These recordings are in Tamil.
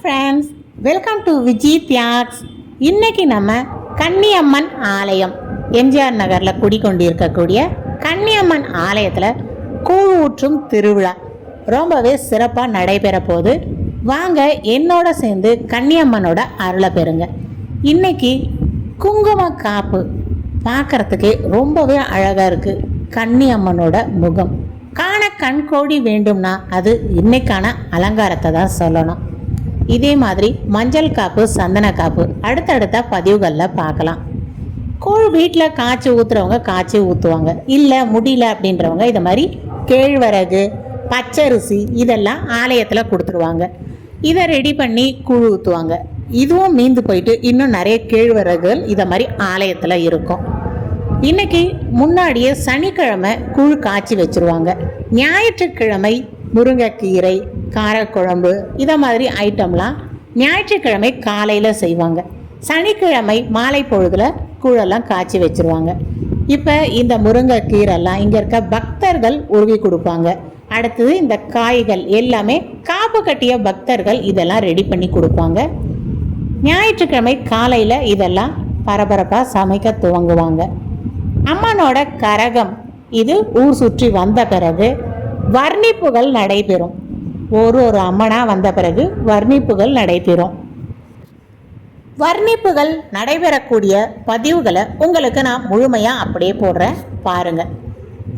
Friends, welcome to Viji தியாக்ஸ். இன்னைக்கு நம்ம கன்னியம்மன் ஆலயம் எம்ஜிஆர் நகரில் குடிக்கொண்டிருக்கக்கூடிய கன்னியம்மன் ஆலயத்தில் கூழ் ஊற்றும் திருவிழா ரொம்பவே சிறப்பாக நடைபெற போது. வாங்க என்னோட சேர்ந்து கன்னியம்மனோட அருளை பெறுங்க. இன்னைக்கு குங்கும காப்பு பார்க்கறதுக்கே ரொம்பவே அழகாக இருக்குது. கன்னியம்மனோட முகம் காண கண்கோடி வேண்டும்னா அது இன்னைக்கான அலங்காரத்தை தான் சொல்லணும். இதே மாதிரி மஞ்சள் காப்பு, சந்தன காப்பு அடுத்தடுத்த பதிவுகளில் பார்க்கலாம். கூழ் வீட்டில் காய்ச்சி ஊற்றுறவங்க காய்ச்சி ஊற்றுவாங்க, இல்லை முடியல அப்படின்றவங்க இதை மாதிரி கேழ்வரகு, பச்சரிசி இதெல்லாம் ஆலயத்தில் கொடுத்துருவாங்க. இதை ரெடி பண்ணி கூழ் ஊற்றுவாங்க. இதுவும் மீந்து போயிட்டு இன்னும் நிறைய கேழ்வரகுகள் இதை மாதிரி ஆலயத்தில் இருக்கும். இன்னைக்கு முன்னாடியே சனிக்கிழமை கூழ் காய்ச்சி வச்சுருவாங்க. ஞாயிற்றுக்கிழமை முருங்கைக்கீரை, காரக்குழம்பு இதை மாதிரி ஐட்டம்லாம் ஞாயிற்றுக்கிழமை காலையில் செய்வாங்க. சனிக்கிழமை மாலை பொழுதில் கூழெல்லாம் காய்ச்சி வச்சுருவாங்க. இப்போ இந்த முருங்கைக்கீரைலாம் இங்கே இருக்க பக்தர்கள் உருவி கொடுப்பாங்க. அடுத்தது இந்த காய்கள் எல்லாமே காப்பு கட்டிய பக்தர்கள் இதெல்லாம் ரெடி பண்ணி கொடுப்பாங்க. ஞாயிற்றுக்கிழமை காலையில் இதெல்லாம் பரபரப்பாக சமைக்க துவங்குவாங்க. அம்மனோட கரகம் இது ஊர் சுற்றி வந்த பிறகு வர்ணிப்புகள் நடைபெறும். ஒரு அம்மனாக வந்த பிறகு வர்ணிப்புகள் நடைபெறும். வர்ணிப்புகள் நடைபெறக்கூடிய பதிவுகளை உங்களுக்கு நான் முழுமையாக அப்படியே போடுறேன் பாருங்கள்.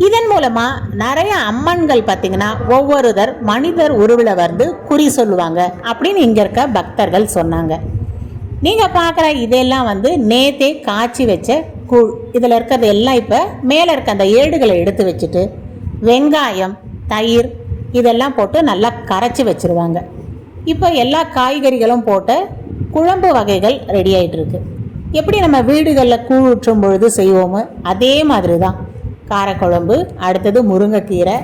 இதன் மூலமாக நிறைய அம்மன்கள் பார்த்திங்கன்னா ஒவ்வொருத்தர் மனிதர் உருவில் வந்து குறி சொல்லுவாங்க அப்படின்னு இங்கே இருக்க பக்தர்கள் சொன்னாங்க. நீங்கள் பார்க்குற இதெல்லாம் வந்து நேத்தே காய்ச்சி வச்ச கூழ். இதில் இருக்கிறது எல்லாம் இப்போ மேலே இருக்க அந்த ஏடுகளை எடுத்து வச்சுட்டு வெங்காயம், தயிர் இதெல்லாம் போட்டு நல்லா கரைச்சி வச்சுருவாங்க. இப்போ எல்லா காய்கறிகளும் போட்ட குழம்பு வகைகள் ரெடி ஆகிட்டுருக்கு. எப்படி நம்ம வீடுகளில் கூழ் ஊற்றும் பொழுது செய்வோமோ அதே மாதிரி தான். காரக்குழம்பு, அடுத்தது முருங்கைக்கீரை,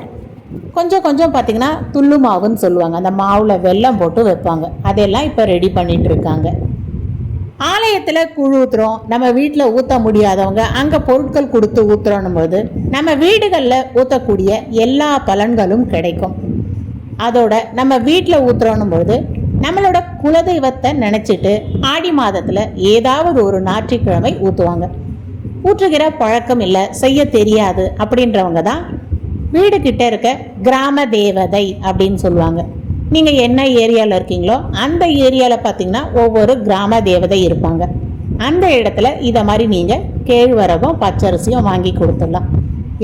கொஞ்சம் கொஞ்சம் பார்த்திங்கன்னா துள்ளு மாவுன்னு சொல்லுவாங்க, அந்த மாவில் வெல்லம் போட்டு வைப்பாங்க. அதெல்லாம் இப்போ ரெடி பண்ணிகிட்டு இருக்காங்க. ஆலயத்தில் கூழ் ஊற்றுறோம், நம்ம வீட்டில் ஊற்ற முடியாதவங்க அங்கே பொருட்கள் கொடுத்து ஊற்றுறோன்னும் போது நம்ம வீடுகளில் ஊற்றக்கூடிய எல்லா பலன்களும் கிடைக்கும். அதோட நம்ம வீட்டில் ஊற்றுறோன்னும் போது நம்மளோட குலதெய்வத்தை நினச்சிட்டு ஆடி மாதத்தில் ஏதாவது ஒரு ஞாயிற்றுக்கிழமை ஊற்றுவாங்க. ஊற்றுகிற பழக்கம் இல்லை, செய்ய தெரியாது அப்படின்றவங்க தான் வீடு கிட்ட இருக்க கிராம தேவதை அப்படின்னு சொல்லுவாங்க. நீங்கள் என்ன ஏரியாவில் இருக்கீங்களோ அந்த ஏரியாவில் பார்த்தீங்கன்னா ஒவ்வொரு கிராம தேவதை இருப்பாங்க. அந்த இடத்துல இதை மாதிரி நீங்கள் கேழ்வரகும் பச்சரிசியும் வாங்கி கொடுத்துடலாம்.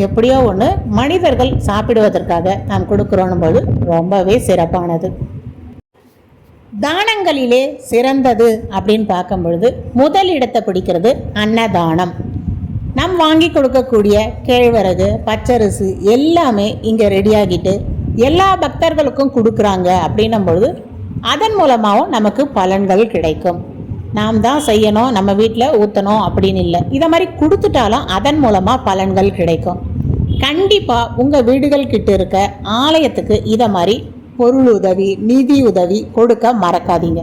எப்படியோ ஒன்று மனிதர்கள் சாப்பிடுவதற்காக நாம் கொடுக்குறோன்னும் போது ரொம்பவே சிறப்பானது. தானங்களிலே சிறந்தது அப்படின்னு பார்க்கும் பொழுது முதல் இடத்தை பிடிக்கிறது அன்னதானம். நாம் வாங்கி கொடுக்கக்கூடிய கேழ்வரகு, பச்சரிசி எல்லாமே இங்கே ரெடியாகிட்டு எல்லா பக்தர்களுக்கும் கொடுக்குறாங்க அப்படின்னும் பொழுது அதன் மூலமாகவும் நமக்கு பலன்கள் கிடைக்கும். நாம் தான் செய்யணும், நம்ம வீட்டில் ஊற்றணும் அப்படின்னு இல்லை, இதை மாதிரி கொடுத்துட்டாலும் அதன் மூலமாக பலன்கள் கிடைக்கும். கண்டிப்பாக உங்கள் வீடுகள் கிட்ட இருக்க ஆலயத்துக்கு இதை மாதிரி பொருள் உதவி, நிதி உதவி கொடுக்க மறக்காதீங்க.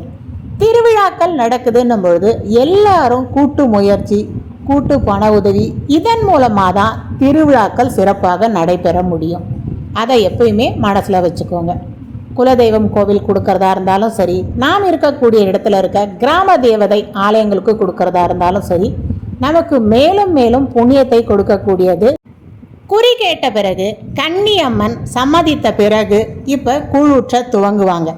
திருவிழாக்கள் நடக்குதுன்னும் பொழுது எல்லாரும் கூட்டு முயற்சி, கூட்டு பண உதவி இதன் மூலமாக தான் திருவிழாக்கள் சிறப்பாக நடைபெற முடியும். அதை எப்பயுமே மனசில் வச்சுக்கோங்க. குலதெய்வம் கோவில் கொடுக்கறதா இருந்தாலும் சரி, நாம் இருக்கக்கூடிய இடத்துல இருக்க கிராம தேவதை ஆலயங்களுக்கு கொடுக்கறதா இருந்தாலும் சரி, நமக்கு மேலும் மேலும் புண்ணியத்தை கொடுக்கக்கூடியது. குறி கேட்ட பிறகு கன்னியம்மன் சம்மதித்த பிறகு இப்போ கூழூற்ற துவங்குவாங்க.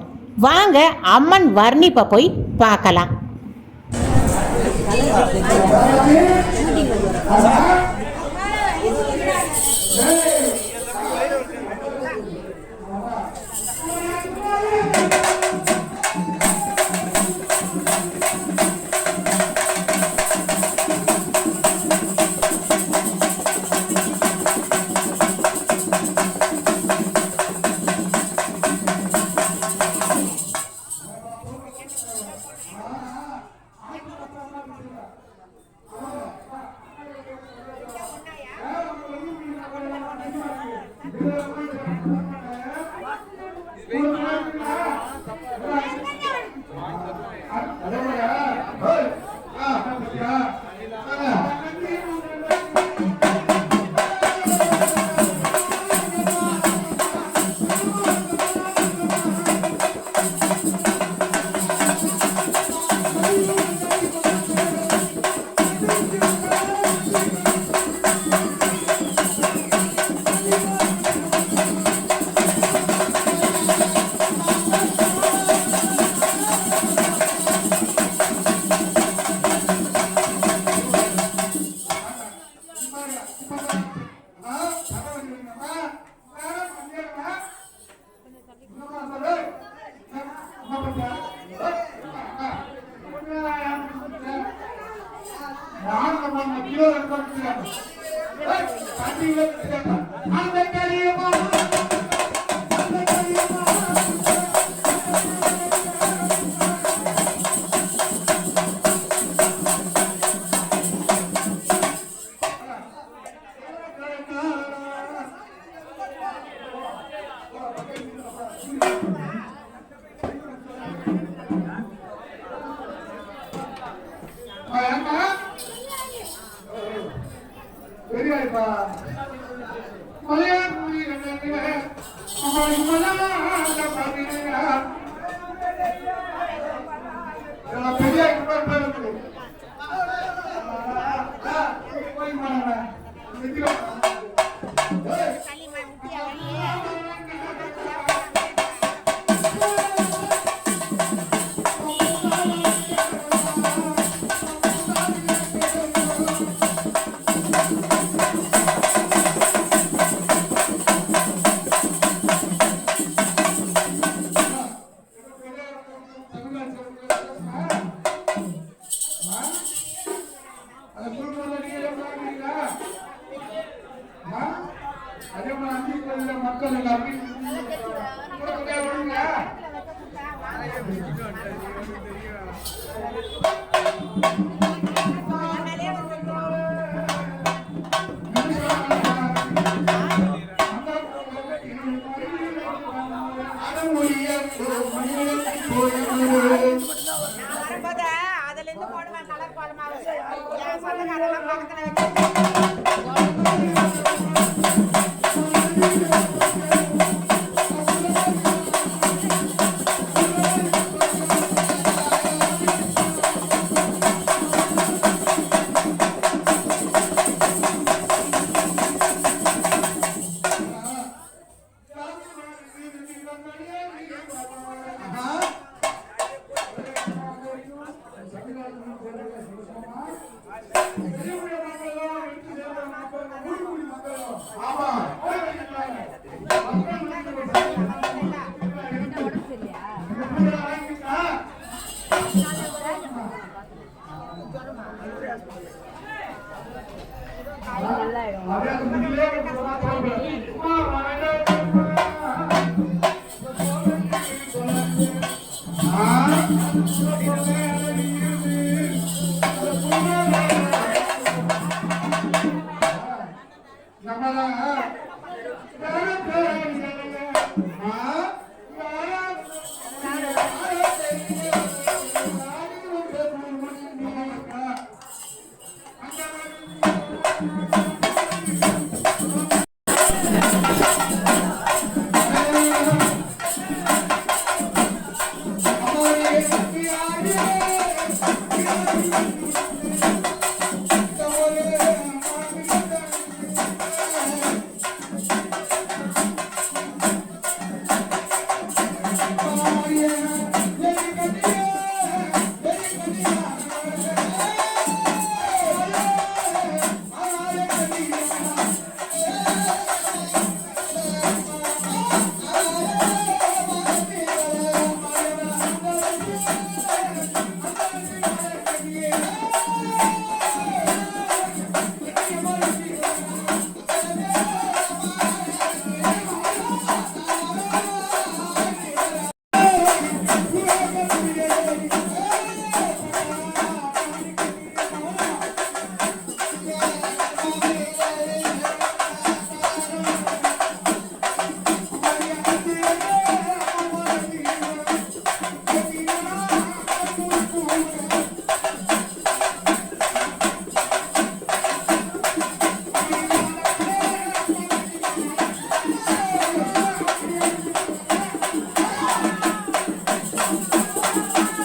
வாங்க அம்மன் வர்ணிப்பை போய் பார்க்கலாம். பெரியாய்ப்பா மலையாளி பெரியாய் அதே மாதிரி மக்கள் எல்லாரும் அதுல இருந்து போடுவேன் கலர் கோலமாவு என் சொந்தக்காரெல்லாம் பக்கத்துல வச்சு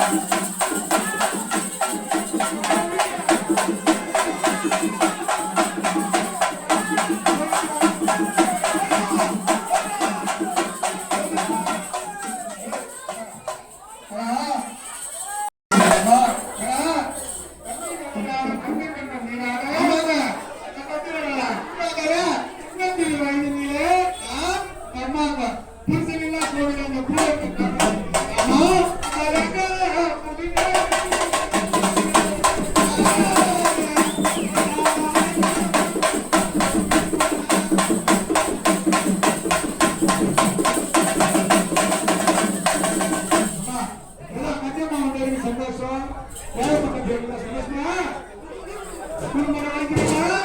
Thank you. பக்கம் பேருங்களா சந்தோஷமா குடும்பம் வாங்கிக்கிறீங்களா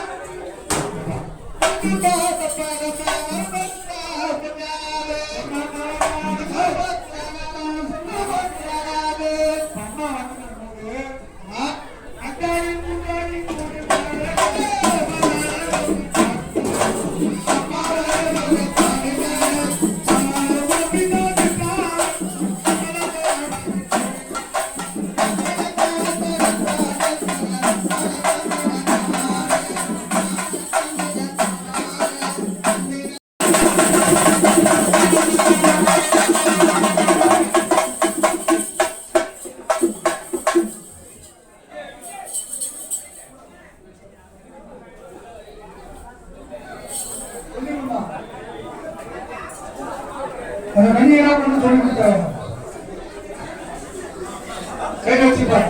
அந்த மணியா கொண்டு சொல்லி கொடுத்தாங்க கை வச்சுப்பா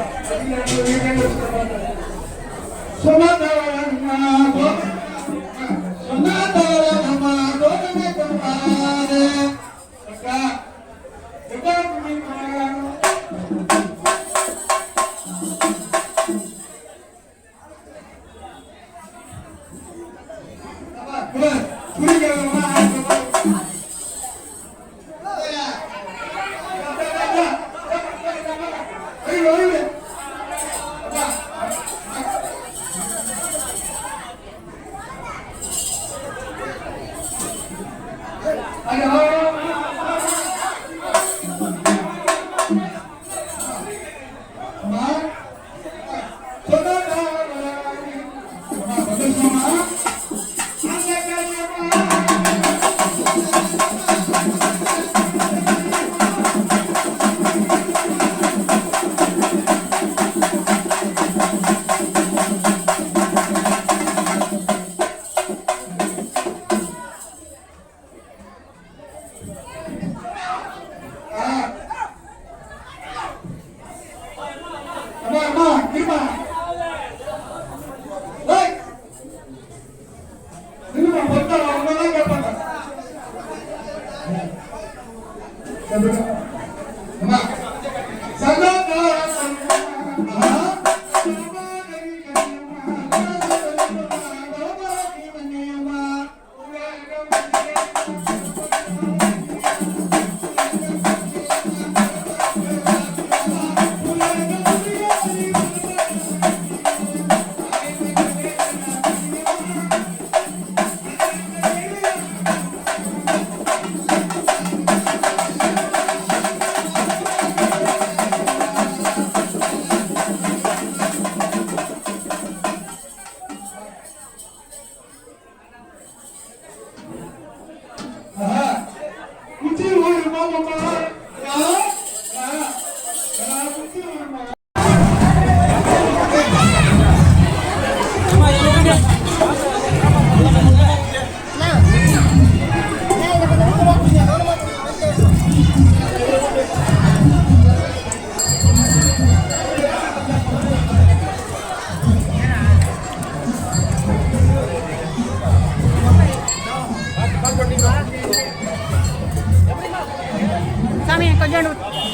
சாமி கொஞ்சம்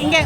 இங்கே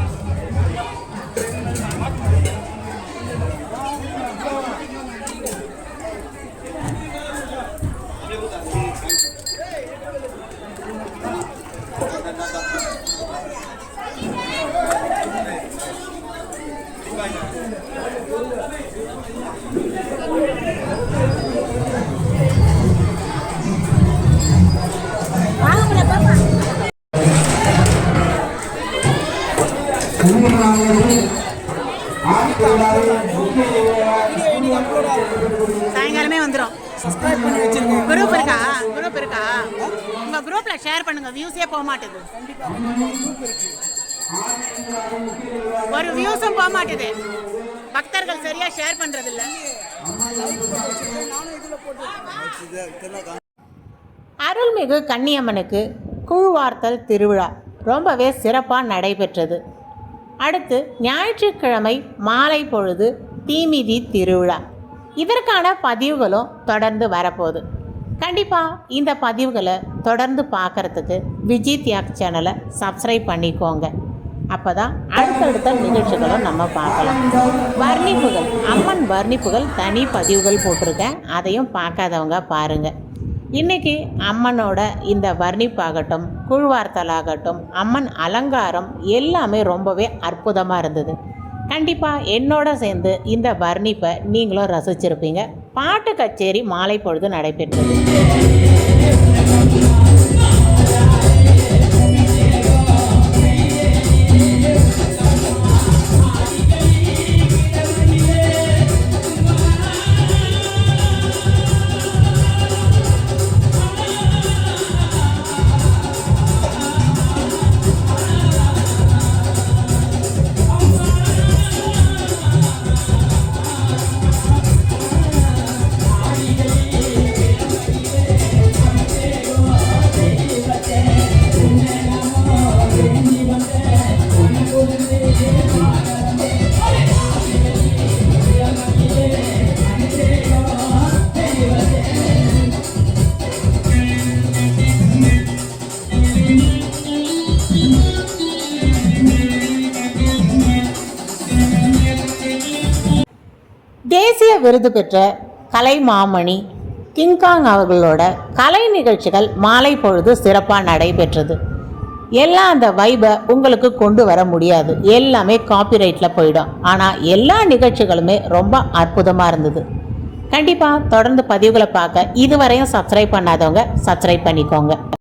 சாயங்காலமே வந்துடும். குரூப் இருக்கா உங்க குரூப்ல ஷேர் பண்ணுங்க. வியூஸே போக மாட்டேது, ஒரு வியூஸும் போக மாட்டேது. பக்தர்கள் சரியா ஷேர் பண்றது இல்ல. அருள்மிகு கன்னியம்மனுக்கு கூழ்வார்த்தல் திருவிழா ரொம்பவே சிறப்பாக நடைபெற்றது. அடுத்து ஞாயிற்றுக்கிழமை மாலை பொழுது தீமிதி திருவிழா. இதற்கான பதிவுகளும் தொடர்ந்து வரப்போகுது. கண்டிப்பாக இந்த பதிவுகளை தொடர்ந்து பார்க்குறதுக்கு விஜி தியாக் சேனலை சப்ஸ்கிரைப் பண்ணிக்கோங்க. அப்பதான் அடுத்தடுத்த நிகழ்ச்சிகளும் நம்ம பார்க்கலாம். வர்ணிப்புகள், அம்மன் வர்ணிப்புகள் தனி பதிவுகள் போட்டிருக்கேன், அதையும் பார்க்காதவங்க பாருங்க. இன்னைக்கு அம்மனோட இந்த வர்ணிப்பாகட்டும், கூழ்வார்த்தலாகட்டும், அம்மன் அலங்காரம் எல்லாமே ரொம்பவே அற்புதமாக இருந்தது. கண்டிப்பாக என்னோட சேர்ந்து இந்த வர்ணிப்பை நீங்களும் ரசிச்சிருப்பீங்க. பாட்டு கச்சேரி மாலை பொழுது நடைபெற்றது. தேசிய விருது பெற்ற கலைமாமணி கிங்காங் அவர்களோட கலை நிகழ்ச்சிகள் மாலை பொழுது சிறப்பாக நடைபெற்றது. எல்லாம் அந்த வைபை உங்களுக்கு கொண்டு வர முடியாது, எல்லாமே காப்பிரைட்டில் போயிடும். ஆனால் எல்லா நிகழ்ச்சிகளுமே ரொம்ப அற்புதமாக இருந்தது. கண்டிப்பாக தொடர்ந்து பதிவுகளை பார்க்க இதுவரையும் சப்ஸ்கிரைப் பண்ணாதவங்க சப்ஸ்கிரைப் பண்ணிக்கோங்க.